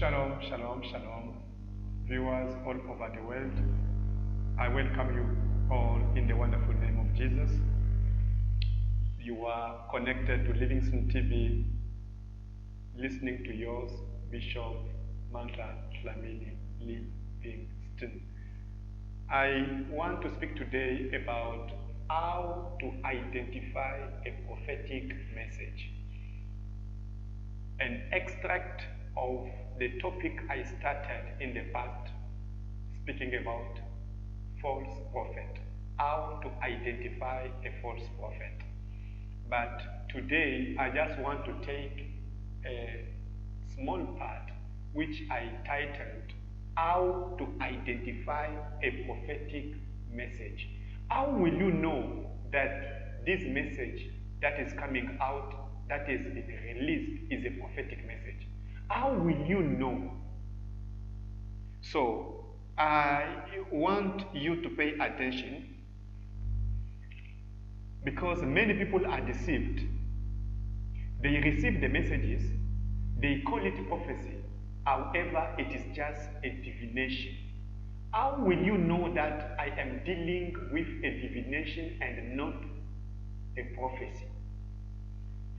Shalom, shalom, shalom, viewers all over the world. I welcome you all in the wonderful name of Jesus. You are connected to Livingston TV, listening to yours, Bishop Mantla Dlamini Livingston. I want to speak today about how to identify a prophetic message. An extract of the topic I started in the past, speaking about false prophet, how to identify a false prophet. But today I just want to take a small part which I titled, How to Identify a Prophetic Message. How will you know that this message that is coming out, that is released, is a prophetic message? How will you know? So, I want you to pay attention because many people are deceived. They receive the messages, they call it prophecy. However, it is just a divination. How will you know that I am dealing with a divination and not a prophecy?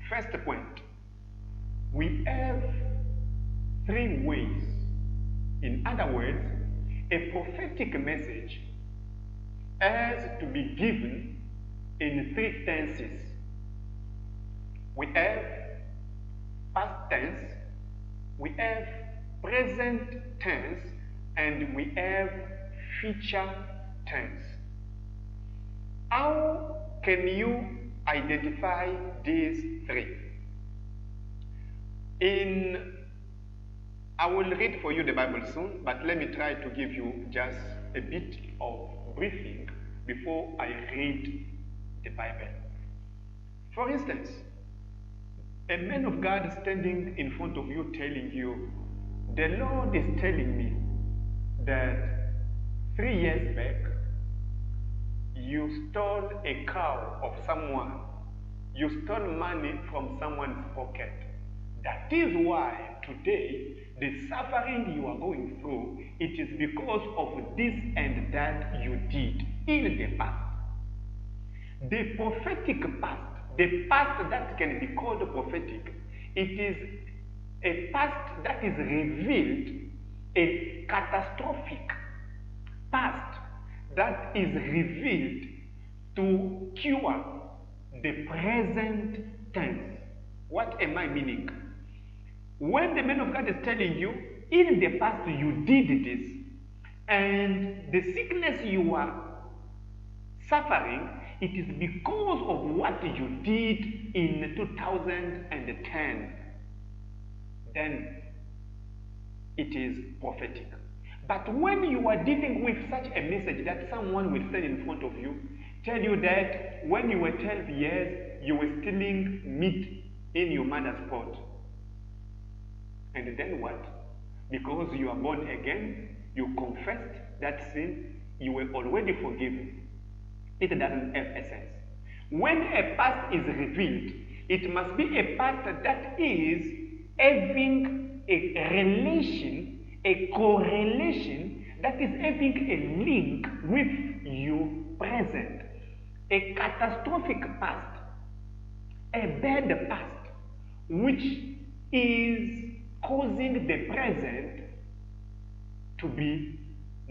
First point, we have three ways. In other words, a prophetic message has to be given in three tenses. We have past tense, we have present tense, and we have future tense. How can you identify these three? I will read for you the Bible soon, but let me try to give you just a bit of briefing before I read the Bible. For instance, a man of God standing in front of you telling you, the Lord is telling me that 3 years back, you stole a cow of someone. You stole money from someone's pocket. That is why today, the suffering you are going through, it is because of this and that you did in the past. The prophetic past, the past that can be called prophetic, it is a past that is revealed, a catastrophic past that is revealed to cure the present tense. What am I meaning? When the man of God is telling you, in the past you did this, and the sickness you are suffering, it is because of what you did in 2010. Then it is prophetic. But when you are dealing with such a message that someone will stand in front of you, tell you that when you were 12 years, you were stealing meat in your mother's pot. And then what? Because you are born again, you confessed that sin, you were already forgiven. It doesn't have a sense. When a past is revealed, it must be a past that is having a relation, a correlation, that is having a link with your present. A catastrophic past, a bad past, which is causing the present to be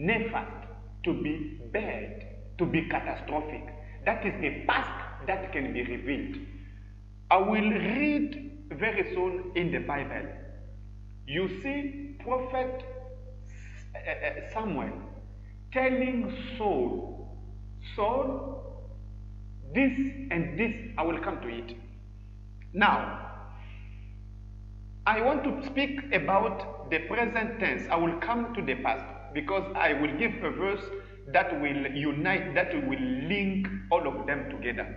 nefast, to be bad, to be catastrophic. That is the past that can be revealed. I will read very soon in the Bible. You see Prophet Samuel telling Saul, this and this, I will come to it. Now, I want to speak about the present tense. I will come to the past because I will give a verse that will unite, that will link all of them together.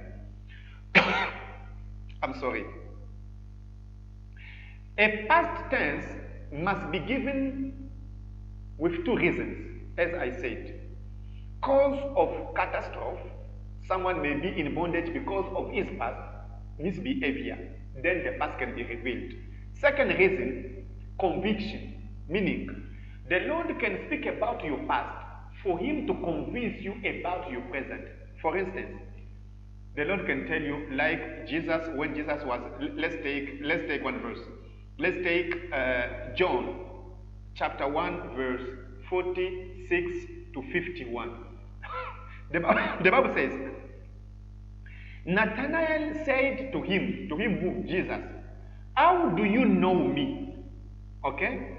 I'm sorry. A past tense must be given with two reasons, as I said. Cause of catastrophe, someone may be in bondage because of his past misbehavior. Then the past can be revealed. Second reason, conviction. Meaning, the Lord can speak about your past for him to convince you about your present. For instance, the Lord can tell you, like Jesus, when Jesus was, let's take one verse. Let's take John chapter 1 verse 46 to 51. The Bible says, Nathanael said to him who? Jesus, how do you know me? Okay?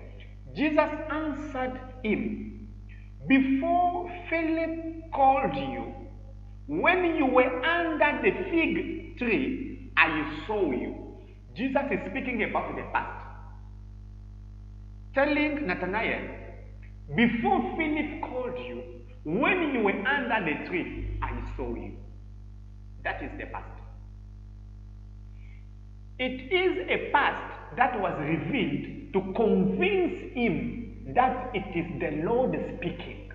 Jesus answered him, before Philip called you, when you were under the fig tree, I saw you. Jesus is speaking about the past. Telling Nathanael, before Philip called you, when you were under the tree, I saw you. That is the past. It is a past that was revealed to convince him that it is the Lord speaking.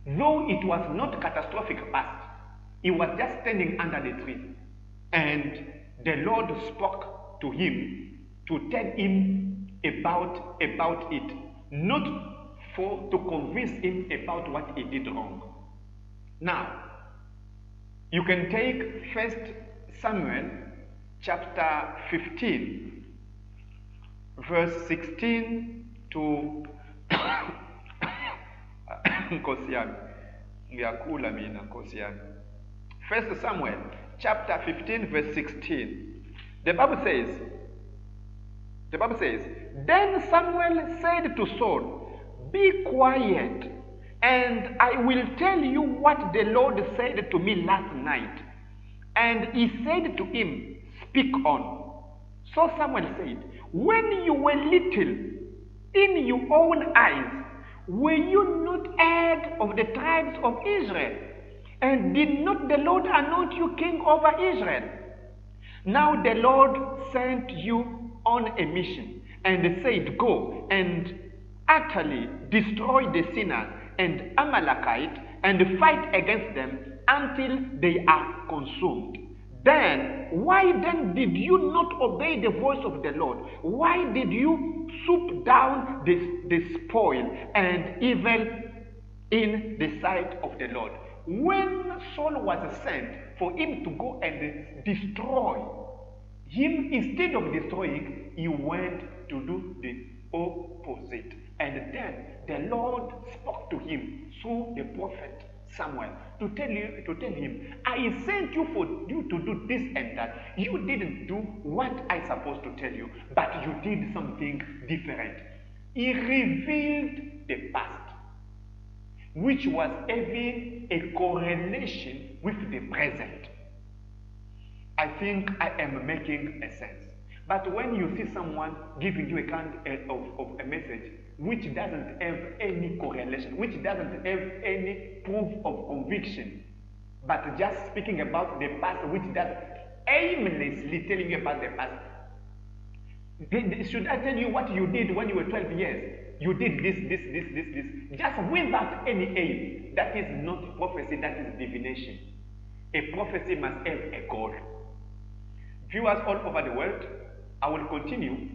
Though it was not catastrophic past, he was just standing under the tree. And the Lord spoke to him to tell him about it, not to convince him about what he did wrong. Now, you can take 1 Samuel chapter 15, verse 16 to Kosian. 1 Samuel chapter 15, verse 16. The Bible says, then Samuel said to Saul, be quiet, and I will tell you what the Lord said to me last night. And he said to him, speak on. So Samuel said, when you were little, in your own eyes, were you not head of the tribes of Israel? And did not the Lord anoint you king over Israel? Now the Lord sent you on a mission and said, go and utterly destroy the sinners and Amalekite and fight against them until they are consumed. Then, why then did you not obey the voice of the Lord? Why did you swoop down the spoil and evil in the sight of the Lord? When Saul was sent for him to go and destroy him, instead of destroying, he went to do the opposite. And then the Lord spoke to him through the prophet Samuel to tell him, I sent you for you to do this and that. You didn't do what I supposed to tell you, but you did something different. He revealed the past, which was having a correlation with the present. I think I am making a sense. But when you see someone giving you a kind of a message which doesn't have any correlation, which doesn't have any proof of conviction, but just speaking about the past, which does aimlessly telling you about the past, should I tell you what you did when you were 12 years? You did this, just without any aim. That is not prophecy, that is divination. A prophecy must have a goal. Viewers all over the world, I will continue.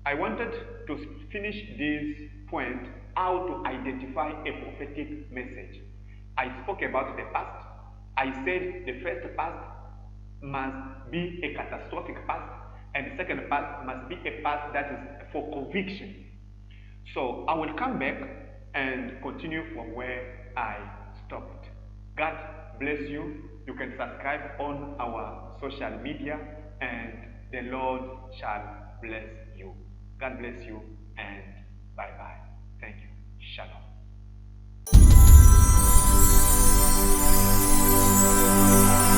I wanted to finish this point, how to identify a prophetic message. I spoke about the past. I said the first past must be a catastrophic past, and the second past must be a past that is for conviction. So I will come back and continue from where I stopped. God bless you. You can subscribe on our social media, and the Lord shall bless you. God bless you, and bye-bye. Thank you. Shalom.